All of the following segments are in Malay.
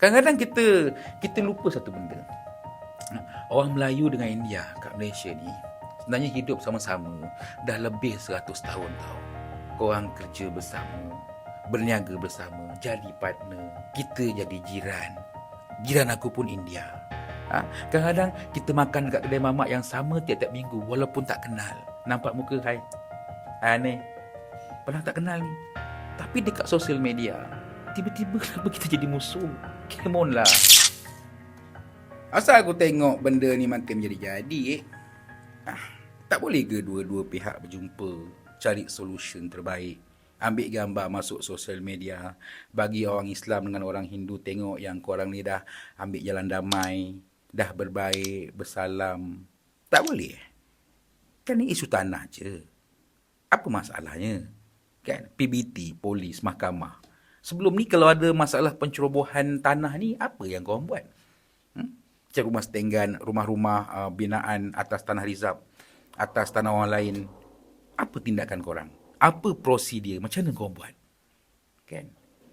Kadang-kadang kita lupa satu benda. Orang Melayu dengan India kat Malaysia ni sebenarnya hidup sama-sama dah lebih 100 tahun tau. Korang kerja bersama, berniaga bersama, jadi partner, kita jadi jiran. Jiran aku pun India. Kadang-kadang kita makan dekat kedai mamak yang sama tiap-tiap minggu walaupun tak kenal. Nampak muka, hai. Ni, pernah tak kenal ni. Tapi dekat sosial media, tiba-tiba kenapa kita jadi musuh? Come on lah. Asal aku tengok benda ni makin jadi-jadi, tak boleh ke dua-dua pihak berjumpa, cari solution terbaik, ambil gambar masuk sosial media, bagi orang Islam dengan orang Hindu tengok yang korang ni dah ambil jalan damai, dah berbaik, bersalam. Tak boleh? Kan ni isu tanah je. Apa masalahnya? Kan PBT, polis, mahkamah. Sebelum ni kalau ada masalah pencerobohan tanah ni, apa yang korang buat? Macam rumah setenggan, rumah-rumah binaan atas tanah rizab, atas tanah orang lain. Apa tindakan korang? Apa prosedur? Macam mana korang buat? Kan?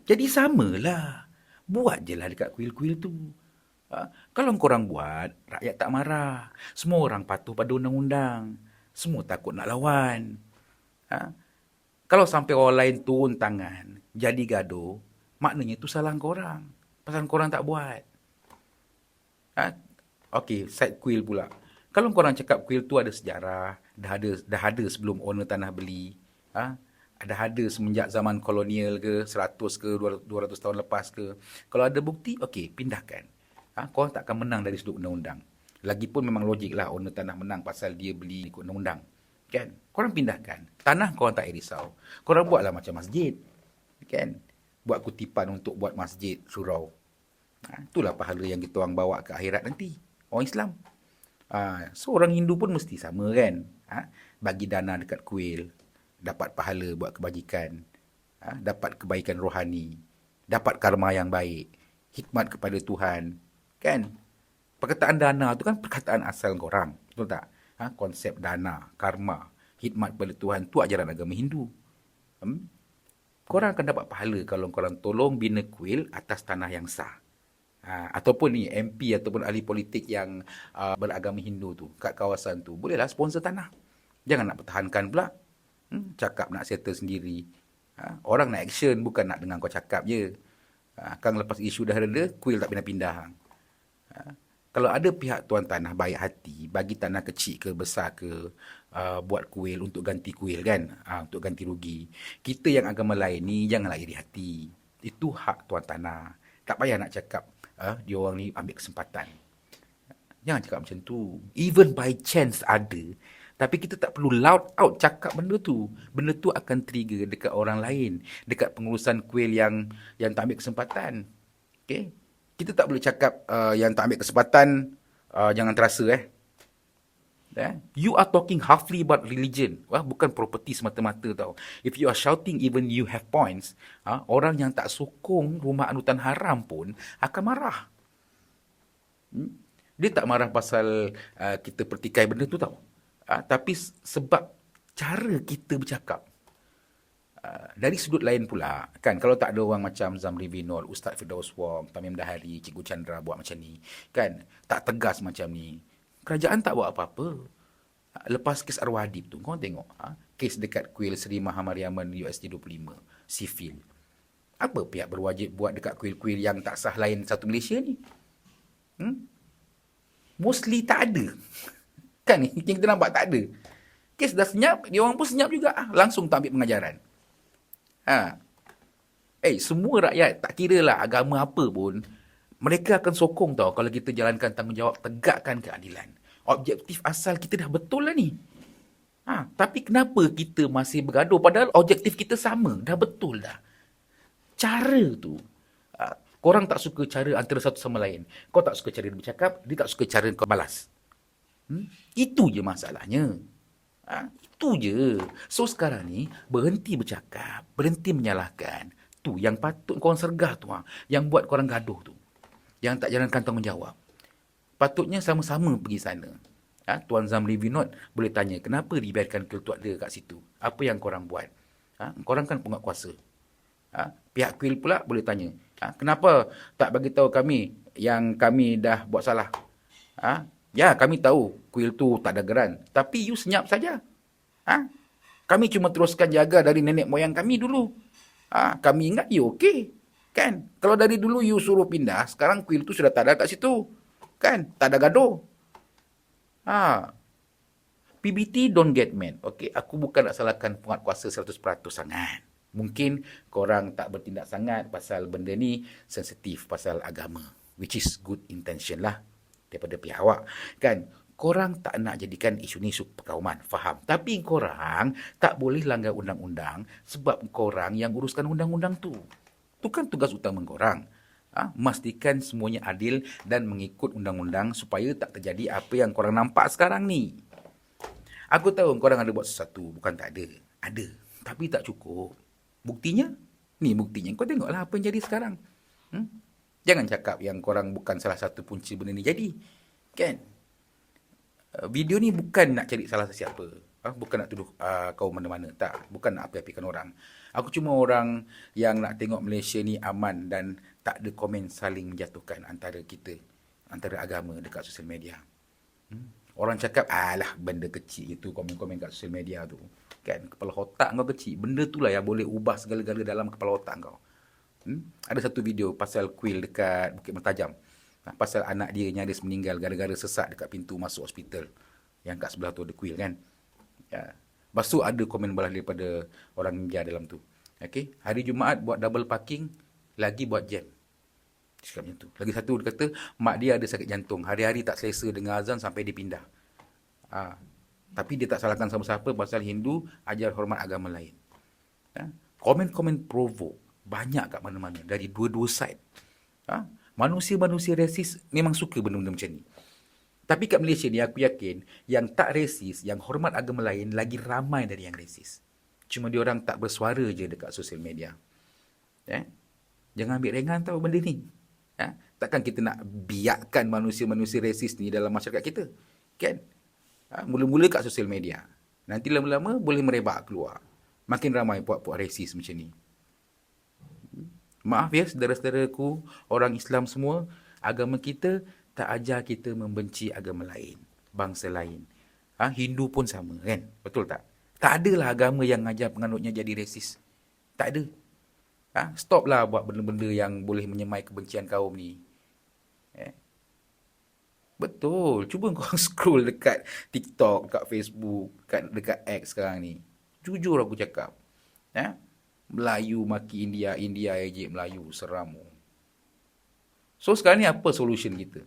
Jadi samalah. Buat je lah dekat kuil-kuil tu. Kalau korang buat, rakyat tak marah. Semua orang patuh pada undang-undang. Semua takut nak lawan. Kalau sampai orang lain turun tangan, jadi gaduh, maknanya tu salah korang. Pasal korang tak buat. Okey, side kuil pula. Kalau korang cakap kuil tu ada sejarah, dah ada sebelum owner tanah beli, dah ada semenjak zaman kolonial ke, 100 ke, 200 tahun lepas ke. Kalau ada bukti, okey, pindahkan. Korang tak akan menang dari sudut undang-undang. Lagipun memang logik lah owner tanah menang pasal dia beli ikut undang-undang. Kan? Korang pindahkan. Tanah korang tak payah risau. Korang buatlah macam masjid. Kan? Buat kutipan untuk buat masjid, surau. Itulah pahala yang kita orang bawa ke akhirat nanti. Orang Islam. So orang Hindu pun mesti sama kan. Bagi dana dekat kuil. Dapat pahala buat kebajikan. Dapat kebaikan rohani. Dapat karma yang baik. Hikmat kepada Tuhan. Kan? Perkataan dana tu kan perkataan asal korang. Betul tak? Konsep dana, karma, hikmat kepada Tuhan. Tu ajaran agama Hindu. Korang akan dapat pahala kalau korang tolong bina kuil atas tanah yang sah. Ataupun ni MP ataupun ahli politik yang beragama Hindu tu kat kawasan tu, bolehlah sponsor tanah. Jangan nak pertahankan pula. Cakap nak settle sendiri. Orang nak action, bukan nak dengar kau cakap je. Kan lepas isu dah reda, kuil tak pindah-pindah. Kalau ada pihak tuan tanah baik hati, bagi tanah kecil ke besar ke, buat kuil untuk ganti kuil kan, untuk ganti rugi. Kita yang agama lain ni janganlah iri hati. Itu hak tuan tanah. Tak payah nak cakap dia orang ni ambil kesempatan. Jangan cakap macam tu. Even by chance ada, tapi kita tak perlu loud out cakap benda tu. Benda tu akan trigger dekat orang lain, dekat pengurusan kuil yang tak ambil kesempatan. Okay? Kita tak boleh cakap yang tak ambil kesempatan jangan terasa. You are talking halfly about religion. Bukan property semata-mata tau. If you are shouting even you have points, orang yang tak sokong rumah anutan haram pun akan marah. Dia tak marah pasal kita pertikai benda tu tau. Tapi sebab cara kita bercakap. Dari sudut lain pula, kan, kalau tak ada orang macam Zamri Vinod, Ustaz Firdaus Wong, Tamim Dahari, Cikgu Chandra buat macam ni, kan, tak tegas macam ni, kerajaan tak buat apa-apa. Lepas kes arwah Adib tu, korang tengok, kes dekat kuil Seri Mahamariaman USD25, sivil. Apa pihak berwajib buat dekat kuil-kuil yang tak sah lain satu Malaysia ni? Mostly tak ada. Kan, yang kita nampak tak ada. Kes dah senyap, dia orang pun senyap juga, langsung tak ambil pengajaran. Semua rakyat, tak kira lah agama apa pun, mereka akan sokong tau kalau kita jalankan tanggungjawab, tegakkan keadilan. Objektif asal kita dah betul lah ni. Tapi kenapa kita masih bergaduh padahal objektif kita sama, dah betul dah. Cara tu, korang tak suka cara antara satu sama lain. Kau tak suka cara dia bercakap, dia tak suka cara kau balas. Itu je masalahnya. Itu je. So sekarang ni berhenti bercakap, berhenti menyalahkan. Tu yang patut korang sergah tu, yang buat korang gaduh tu, yang tak jalankan tanggungjawab. Patutnya sama-sama pergi sana. Tuan Zamri Vinod boleh tanya, kenapa dibiarkan kuil tu ada kat situ? Apa yang korang buat? Korang kan penguat kuasa. Pihak kuil pula boleh tanya, Kenapa tak bagi tahu kami yang kami dah buat salah? Ya, kami tahu kuil tu tak ada geran. Tapi you senyap saja. Ha? Kami cuma teruskan jaga dari nenek moyang kami dulu. Kami ingat you okey. Kan? Kalau dari dulu you suruh pindah, sekarang kuil tu sudah tak ada kat situ. Kan? Tak ada gaduh. PBT don't get mad. Okey, aku bukan nak salahkan penguatkuasa 100% sangat. Mungkin korang tak bertindak sangat pasal benda ni sensitif pasal agama. Which is good intention lah daripada pihak awak. Kan? Korang tak nak jadikan isu ni isu perkauman. Faham. Tapi korang tak boleh langgar undang-undang sebab korang yang uruskan undang-undang tu. Itu kan tugas utama korang. Memastikan semuanya adil dan mengikut undang-undang supaya tak terjadi apa yang korang nampak sekarang ni. Aku tahu korang ada buat sesuatu. Bukan tak ada. Ada. Tapi tak cukup. Buktinya? Ni buktinya. Kau tengoklah apa yang jadi sekarang. Jangan cakap yang korang bukan salah satu punca benda ni jadi. Kan? Video ni bukan nak cari salah sesiapa. Bukan nak tuduh kaum mana-mana. Tak. Bukan nak api-apikan orang. Aku cuma orang yang nak tengok Malaysia ni aman dan tak ada komen saling menjatuhkan antara kita. Antara agama dekat sosial media. Orang cakap, alah benda kecil itu komen-komen kat sosial media tu. Kan, kepala otak kau kecil. Benda tu lah yang boleh ubah segala-gala dalam kepala otak kau. Ada satu video pasal kuil dekat Bukit Mertajam. Pasal anak dia nyaris meninggal gara-gara sesak dekat pintu masuk hospital. Yang kat sebelah tu ada kuil kan. Ya. Lepas tu ada komen balas daripada orang India dalam tu. Okay. Hari Jumaat buat double parking, lagi buat jam. Cakap macam tu. Lagi satu dia kata, mak dia ada sakit jantung. Hari-hari tak selesa dengar azan sampai dia pindah. Tapi dia tak salahkan siapa-siapa pasal Hindu ajar hormat agama lain. Komen-komen provoke banyak kat mana-mana. Dari dua-dua side. Manusia-manusia resis memang suka benda-benda macam ni. Tapi kat Malaysia ni aku yakin yang tak resis, yang hormat agama lain lagi ramai dari yang resis. Cuma diorang tak bersuara je dekat sosial media. Jangan ambil ringan tau benda ni. Takkan kita nak biarkan manusia-manusia resis ni dalam masyarakat kita. Kan? Mula-mula kat sosial media. Nanti lama-lama boleh merebak keluar. Makin ramai puak-puak resis macam ni. Maaf ya saudara-saudaraku, orang Islam semua, agama kita tak ajar kita membenci agama lain, bangsa lain. Hindu pun sama kan? Betul tak? Tak adalah agama yang ajar penganutnya jadi resis. Tak ada. Stoplah buat benda-benda yang boleh menyemai kebencian kaum ni. Betul. Cuba kau scroll dekat TikTok, dekat Facebook, dekat X sekarang ni. Jujur aku cakap. Melayu maki India, India ejek Melayu, seram. So sekarang ni apa solution kita?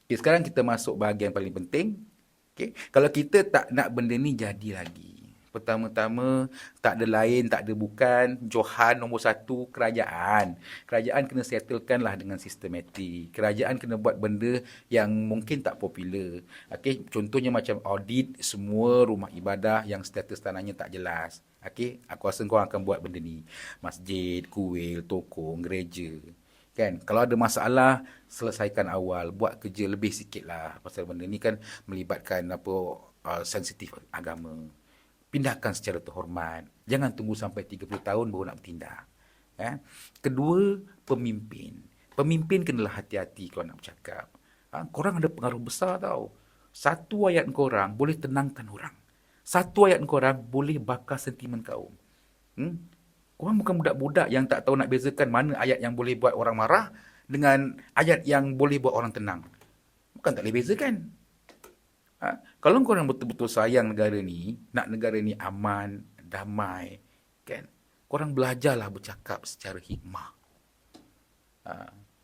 Okay, sekarang kita masuk bahagian paling penting. Okay. Kalau kita tak nak benda ni jadi lagi. Pertama-tama, tak ada lain, tak ada bukan. Johan nombor satu, kerajaan. Kerajaan kena settlekan lah dengan sistematik. Kerajaan kena buat benda yang mungkin tak popular. Okay? Contohnya macam audit semua rumah ibadah yang status tanahnya tak jelas. Okay? Aku rasa kau akan buat benda ni. Masjid, kuil, toko, gereja. Kan? Kalau ada masalah, selesaikan awal. Buat kerja lebih sikit lah. Pasal benda ni kan melibatkan sensitif agama. Pindahkan secara terhormat. Jangan tunggu sampai 30 tahun baru nak bertindak. Kedua, pemimpin. Pemimpin kenalah hati-hati kalau nak bercakap. Korang ada pengaruh besar tau. Satu ayat korang boleh tenangkan orang. Satu ayat korang boleh bakar sentimen kaum. Korang bukan budak-budak yang tak tahu nak bezakan mana ayat yang boleh buat orang marah dengan ayat yang boleh buat orang tenang. Bukan tak boleh bezakan. Kalau korang betul-betul sayang negara ni, nak negara ni aman, damai, kan? Korang belajarlah bercakap secara hikmah.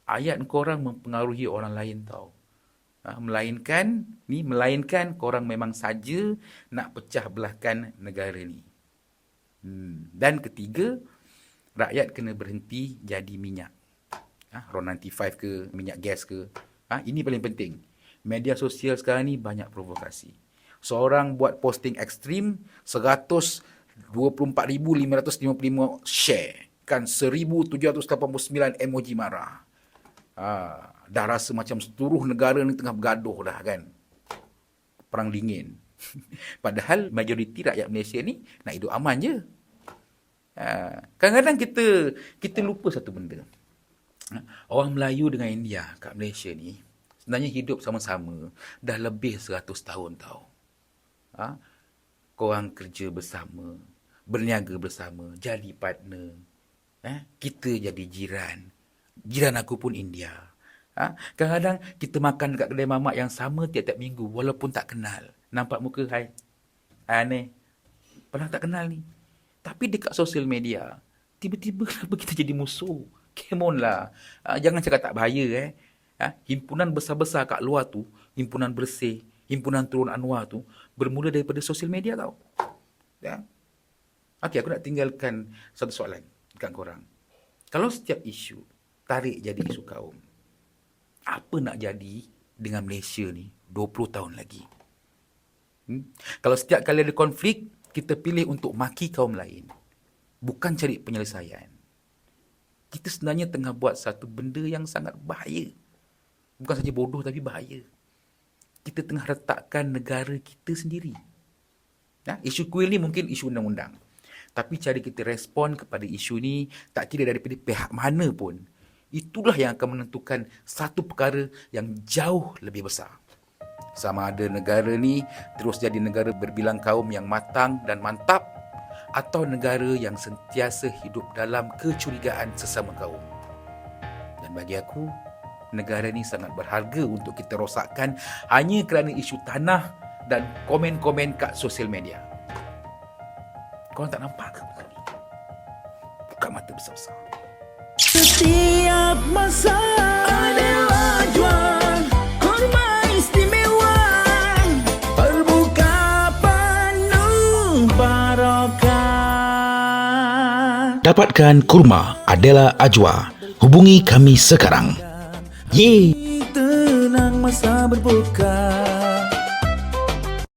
Ayat korang mempengaruhi orang lain tau. Melainkan korang memang saja nak pecah belahkan negara ni. Dan ketiga, rakyat kena berhenti jadi minyak. RON95 ke, minyak gas ke. Ini paling penting. Media sosial sekarang ni banyak provokasi. Seorang buat posting ekstrim, 124,555 share. Kan 1,789 emoji marah. Dah rasa macam seluruh negara ni tengah bergaduh dah kan. Perang dingin. Padahal majoriti rakyat Malaysia ni nak hidup aman je. Kadang-kadang kita lupa satu benda. Orang Melayu dengan India kat Malaysia ni sebenarnya hidup sama-sama dah lebih 100 tahun tau. Korang kerja bersama, berniaga bersama, jadi partner. Kita jadi jiran. Jiran aku pun India. Kadang-kadang kita makan dekat kedai mamak yang sama tiap-tiap minggu walaupun tak kenal. Nampak muka, hai aneh, pernah tak kenal ni. Tapi dekat sosial media, tiba-tiba kenapa kita jadi musuh? Come on lah. Jangan cakap tak bahaya. Himpunan besar-besar kat luar tu, himpunan bersih, himpunan Turun Anwar tu, bermula daripada sosial media tau. Okey, aku nak tinggalkan satu soalan dekat korang. Kalau setiap isu tarik jadi isu kaum, apa nak jadi dengan Malaysia ni 20 tahun lagi? Kalau setiap kali ada konflik, kita pilih untuk maki kaum lain, bukan cari penyelesaian. Kita sebenarnya tengah buat satu benda yang sangat bahaya. Bukan saja bodoh tapi bahaya. Kita tengah letakkan negara kita sendiri. Isu kuil ni mungkin isu undang-undang. Tapi cara kita respon kepada isu ni, tak kira daripada pihak mana pun, itulah yang akan menentukan satu perkara yang jauh lebih besar. Sama ada negara ni terus jadi negara berbilang kaum yang matang dan mantap, atau negara yang sentiasa hidup dalam kecurigaan sesama kaum. Dan bagi aku, negara ni sangat berharga untuk kita rosakkan hanya kerana isu tanah dan komen-komen kat sosial media. Korang tak nampak ke benda ni? Buka mata besar-besar. Setiap masa adalah jual kurma istimewa, berbuka penuh barokah. Dapatkan kurma Adela Ajwa. Hubungi kami sekarang. Yeay! Tenang masa berbuka.